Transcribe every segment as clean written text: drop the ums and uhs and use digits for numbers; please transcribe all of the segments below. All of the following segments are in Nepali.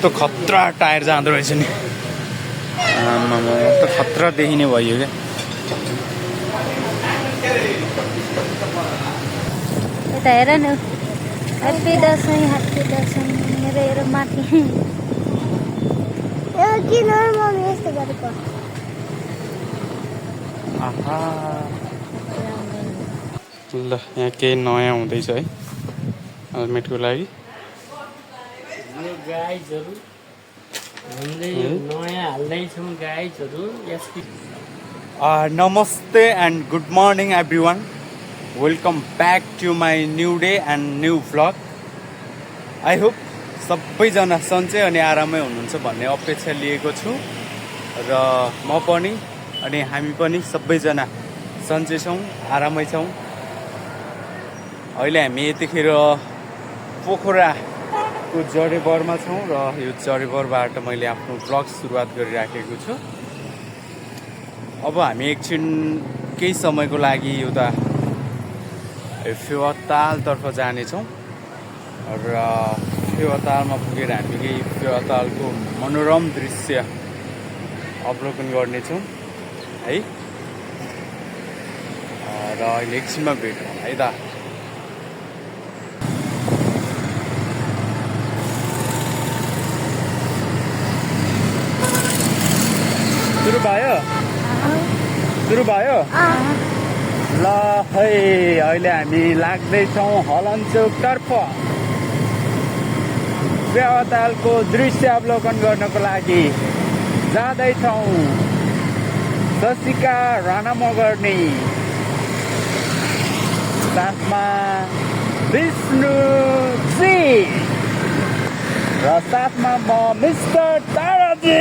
कस्तो खतरा टायर जाँदो रहेछ नि। त खतरा देखिने भयो क्या। यता हेर न, ह्याप्पी दसैँ मेरो हेर माथि। किन मम्मी यस्तो गरेको? आहा ल यहाँ केही नयाँ हुँदैछ है हेलमेटको लागि। यो गाइजहरू नयाँ हाल्दैछौँ गाइजहरू। नमस्ते and good morning everyone. Welcome back to my new day and new vlog. I hope सबैजना सन्चै अनि आरामै हुनुहुन्छ भन्ने अपेक्षा लिएको छु र म पनि अनि हामी पनि सबैजना सन्चै छौँ, आरामै छौँ। अहिले हामी यतिखेर पोखराको जडेबरमा छौँ र यो जडेबरबाट मैले आफ्नो भ्लग सुरुवात गरिराखेको छु। अब हामी एकछिन केही समयको लागि उता फेवातालतर्फ जानेछौँ र फेवातालमा पुगेर हामी केही फेवातालको मनोरम दृश्य अवलोकन गर्नेछौँ है। र अहिले एकछिनमा भेटौँ है त। सुरु भयो ल है। अहिले हामी लाग्दैछौँ हलनचोकतर्फ फेवातालको दृश्य अवलोकन गर्नको लागि जाँदैछौँ। शशिका राणा मगर्नी साथमा विष्णुजी र साथमा म मिस्टर ताराजी।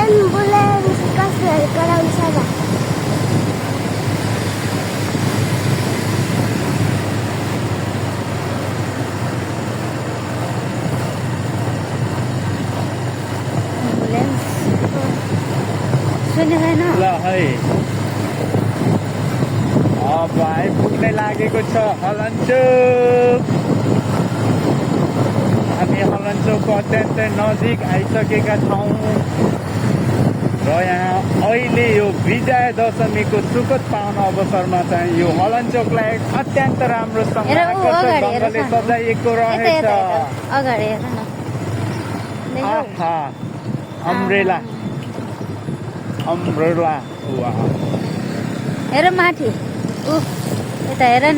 एम्बुलेन्स कसरी गराउँछ र? ल है अब आइपुग्नै लागेको छ हलनचोक। हामी हलनचोकको अत्यन्तै नजिक आइसकेका छौँ र यहाँ अहिले यो विजय दशमीको सुखद पाउन अवसरमा चाहिँ यो हलनचोकलाई अत्यन्त राम्रोसँग ढङ्गले सजाइएको रहेछ। आहा अम्ब्रेला हेर माथि, यता हेर न,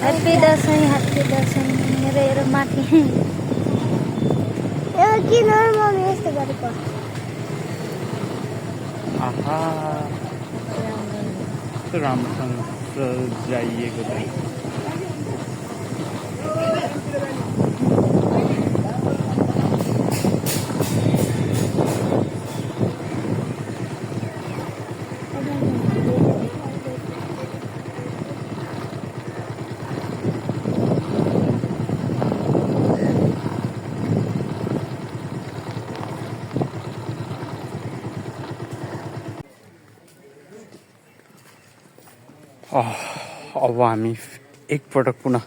ह्याप्पी दसैँ मेरो हेर माथि। किन मम्मी यस्तो गरेको? आहा राम्रोसँग सजाइएको छ। अब हामी एकपटक पुनः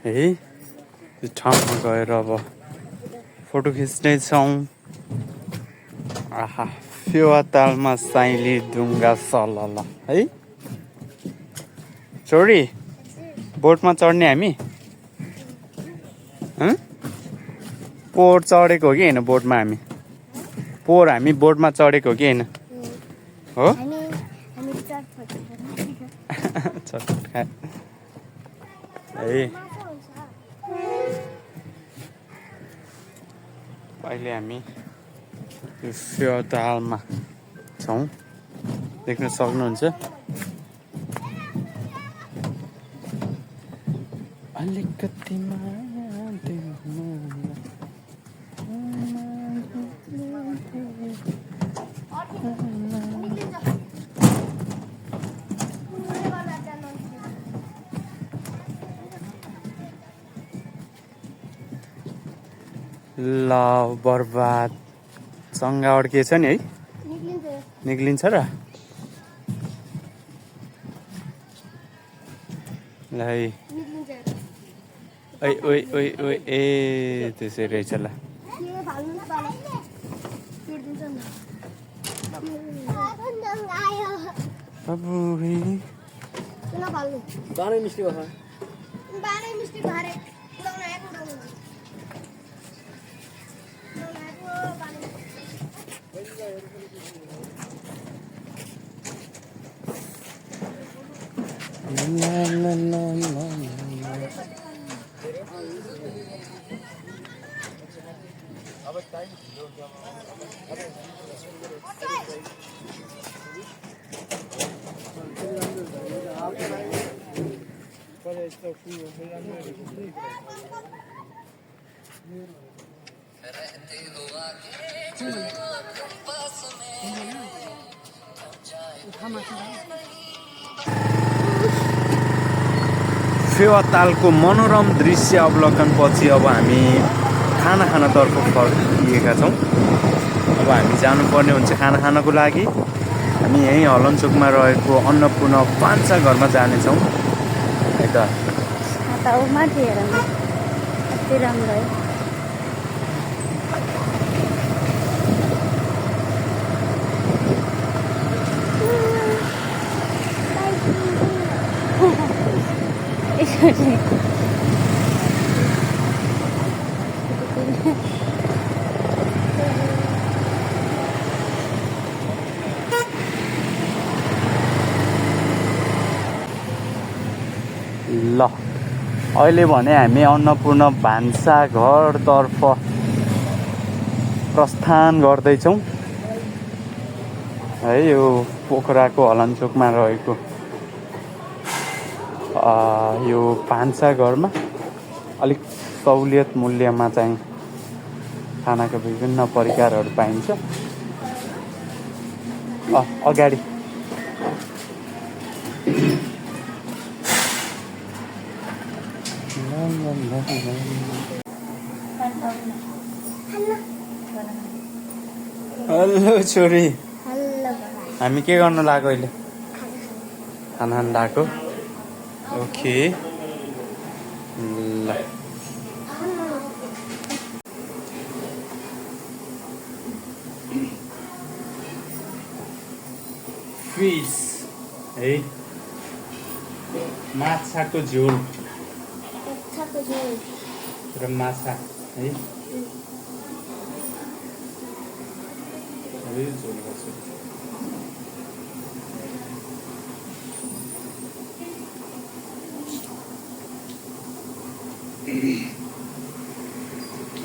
है यो ठाउँमा गएर अब फोटो खिच्नेछौँ। आहा फेवातालमा साइली ढुङ्गा सलल है। छोरी बोटमा चढ्ने हामी पोहोर चढेको हो कि होइन बोटमा? हामी बोटमा चढेको हो कि होइन? हो है। अहिले हामी यो फेवातालमा छौँ, देख्न सक्नुहुन्छ। अलिकति ल बर्बाद चङ्गा अड्किएछ नि है निक्लिन्छ र ल है ओइ ओइ ओइ ओइ ए त्यसै रहेछ ल बानै मिस्टी भयो फेवातालको मनोरम दृश्य अवलोकनपछि अब हामी खाना खानतर्फ फर्किएका छौँ। अब हामी जानुपर्ने हुन्छ खाना खानको लागि। हामी यहीँ हलनचोकमा रहेको अन्नपूर्ण भान्सा घरमा जानेछौँ है त। माथि हेर कति राम्रो है। ल अहिले भने हामी अन्नपूर्ण भान्सा घरतर्फ प्रस्थान गर्दैछौँ है। यो पोखराको हलनचोकमा रहेको यो भान्सा घरमा अलिक सहुलियत मूल्यमा चाहिँ खानाको विभिन्न परिकारहरू पाइन्छ। अगाडि हेलो छोरी, हामी के गर्न लाग्यो अहिले? खाना खान लाग्यो। ओके ल फिस है, माछाको झोल र माछा है, झोल गर्छु।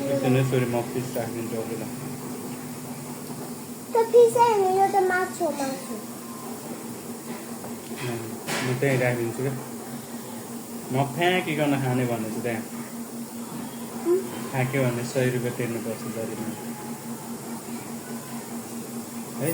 एकछिन छोरी म फिस राखिदिन्छु अरूलाई। म त्यहीँ राखिदिन्छु क्या। म फ्याँकिकन खाने भन्ने छु त्यहाँ। फ्याँक्यो भने 100 रुपियाँ तिर्नुपर्छ जरिमाना है।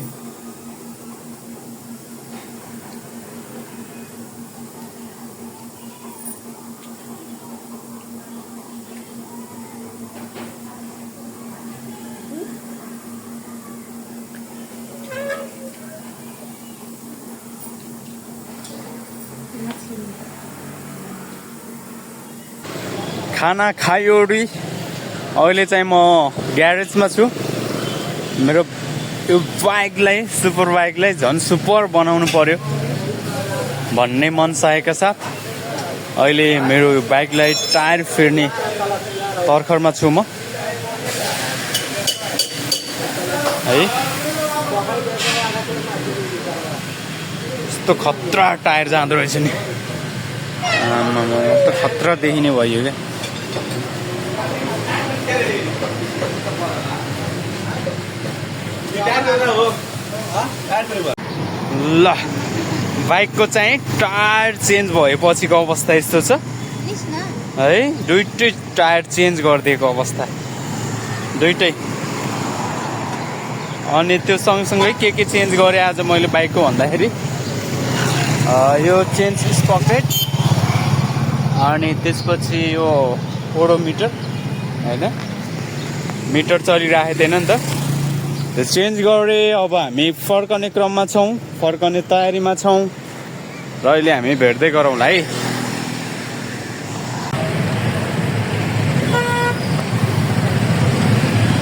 खाना खायोरी अहिले चाहिँ म ग्यारेजमा छु। मेरो यो बाइकलाई, सुपर बाइकलाई झन् सुपर बनाउनु पर्यो भन्ने मनसायका साथ अहिले मेरो यो बाइकलाई टायर फेर्ने तर्खरमा छु म है। यस्तो खतरा टायर जाँदो रहेछ नि, त खतरा देखिने भयो क्या। ल बाइकको चाहिँ टायर चेन्ज भएपछिको अवस्था यस्तो छ है। दुइटै टायर चेन्ज गरिदिएको अवस्था दुइटै। अनि त्यो सँगसँगै के चेन्ज गरेँ आज मैले बाइकको भन्दाखेरि यो चेन्ज स्पकेट, अनि त्यसपछि यो ओडोमिटर होइन, मिटर चलिरहेको थिएन नि त त्यो चेन्ज गरे। अब हामी फर्कने क्रममा छौँ, फर्कने तयारीमा छौँ र अहिले हामी भेट्दै गरौँला है।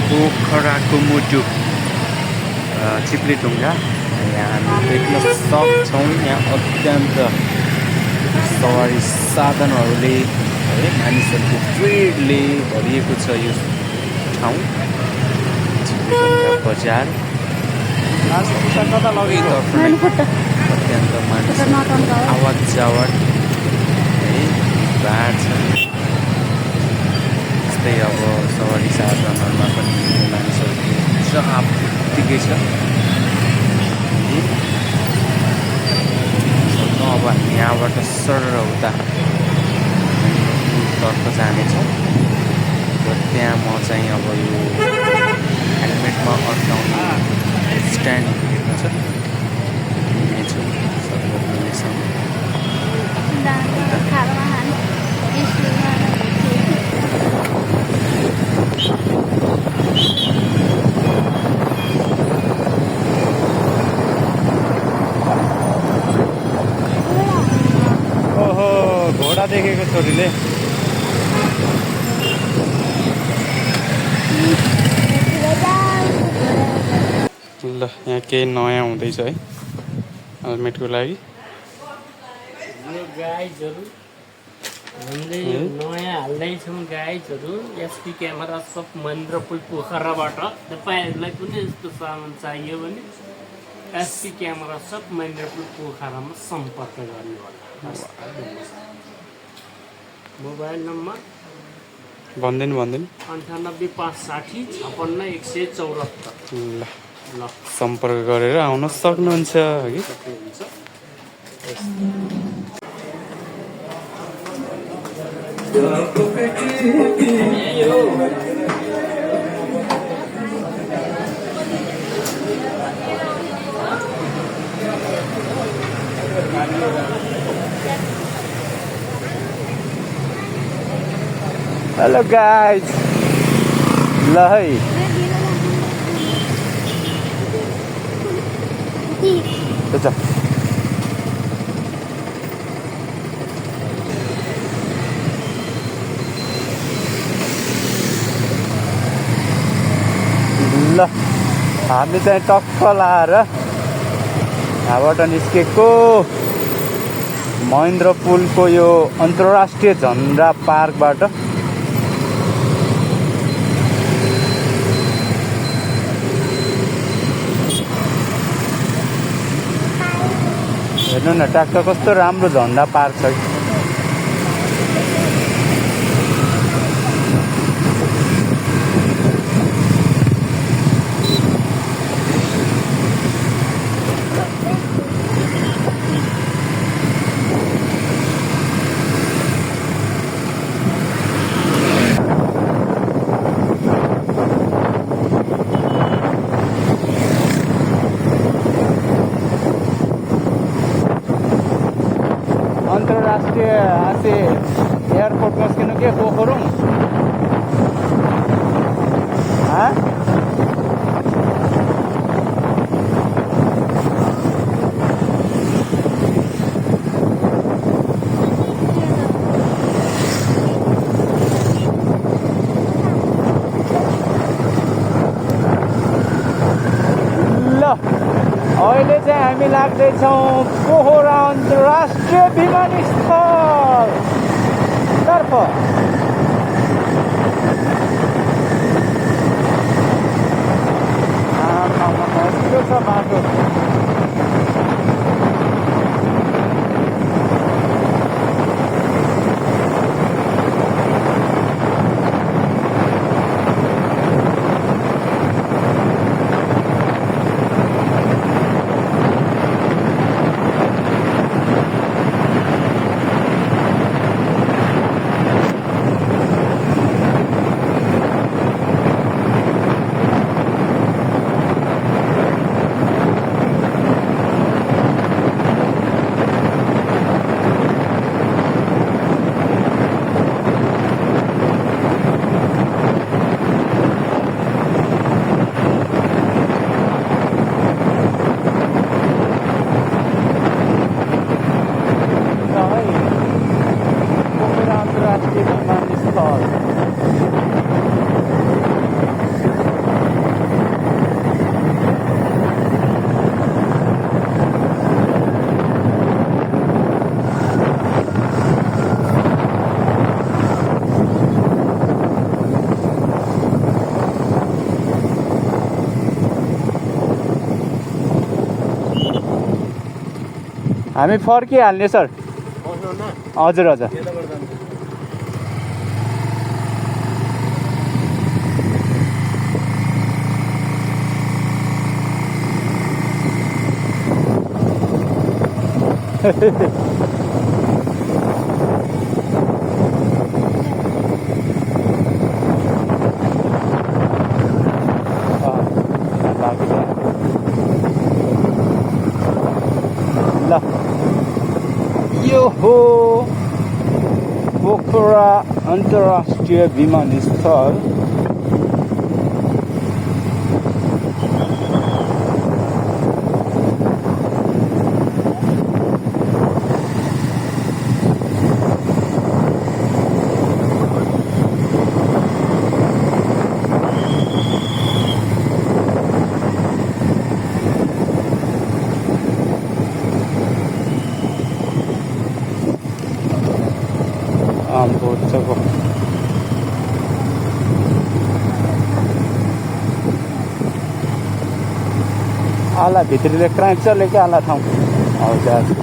पोखराको मुटु चिप्लेढुङ्गा यहाँ हामी देख्न सक्छौँ। यहाँ अत्यन्त सवारी साधनहरूले है मानिसहरूको भिडले भरिएको छ यो ठाउँ चिप्लेढुङ्गा बजार। कता लगे अत्यन्त मानिस आवाज जावाज है भाड छ। त्यस्तै अब सवारी साधनहरूमा पनि मानिसहरूको चाप उत्तिकै छ। अब हामी यहाँबाट सरर उता तर्फ जानेछौँ र त्यहाँ म चाहिँ अब यो हेलमेटमा अड्काउने स्ट्यान्ड हेर्नु छ हिँड्नेछु सर्वप्रथमसँग। ओहो घोडा देखेको छोरीले। ल यहाँ केही नयाँ हुँदैछ है हेलमेटको लागि। यो गाइजहरू हामीले नयाँ हाल्दैछौँ गाइजहरू। एसपी क्यामेरा सब महेन्द्रपुल पोखराबाट तपाईँहरूलाई कुनै यस्तो सामान चाहियो भने एसपी क्यामेरा सब महेन्द्रपुल पोखरामा सम्पर्क गर्ने होला। मोबाइल नम्बर भन्दैन 9856056174। ल सम्पर्क गरेर आउन सक्नुहुन्छ कि। हेलो गाइज ल है अच्छा ल हामी चाहिँ टक्क लाएर यहाँबाट निस्केको महेन्द्रपुलको यो अन्तर्राष्ट्रिय झन्डा पार्कबाट। हेर्नु न ट्याक्क कस्तो राम्रो झन्डा पार्क छ। अन्तर्राष्ट्रिय आसे एयरपोर्ट मस्किनु के पोखरौँ अहिले चाहिँ हामी लाग्दैछौँ पोखरा अन्तर्राष्ट्रिय विमानस्थल तर्फ। कस्तो छ बाटो। हामी फर्किहाल्ने सर हजुर हजुर ल यो हो पोखरा अन्तर्राष्ट्रिय विमानस्थल आम्बोचको आला भित्रीले क्राइम चले क्या आला ठाउँ हजुर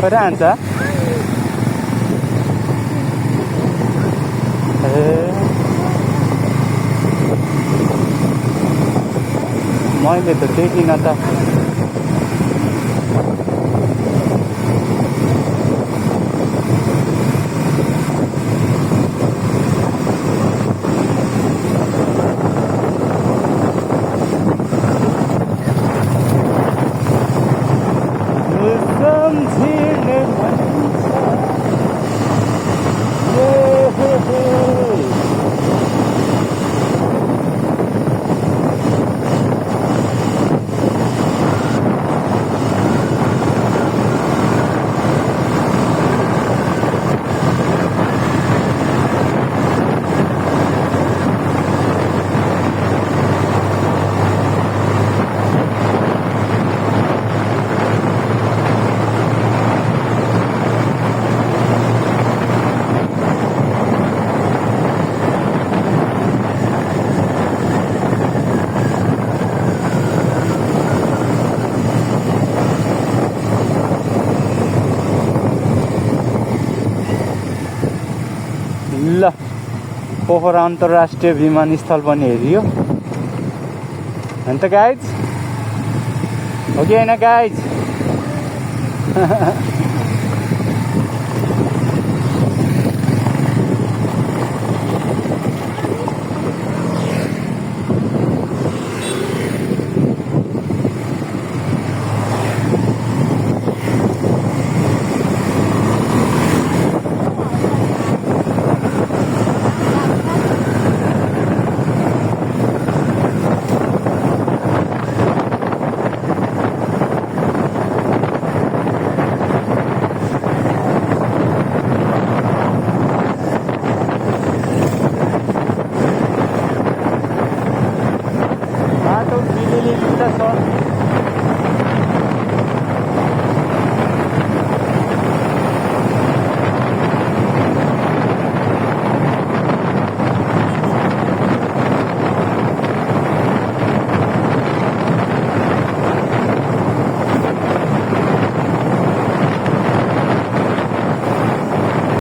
कहिले हान्छ ए मैले त देखिनँ त ल पोखरा अन्तर्राष्ट्रिय विमानस्थल पनि हेरियो अन्त गाइज हो कि होइन गाइज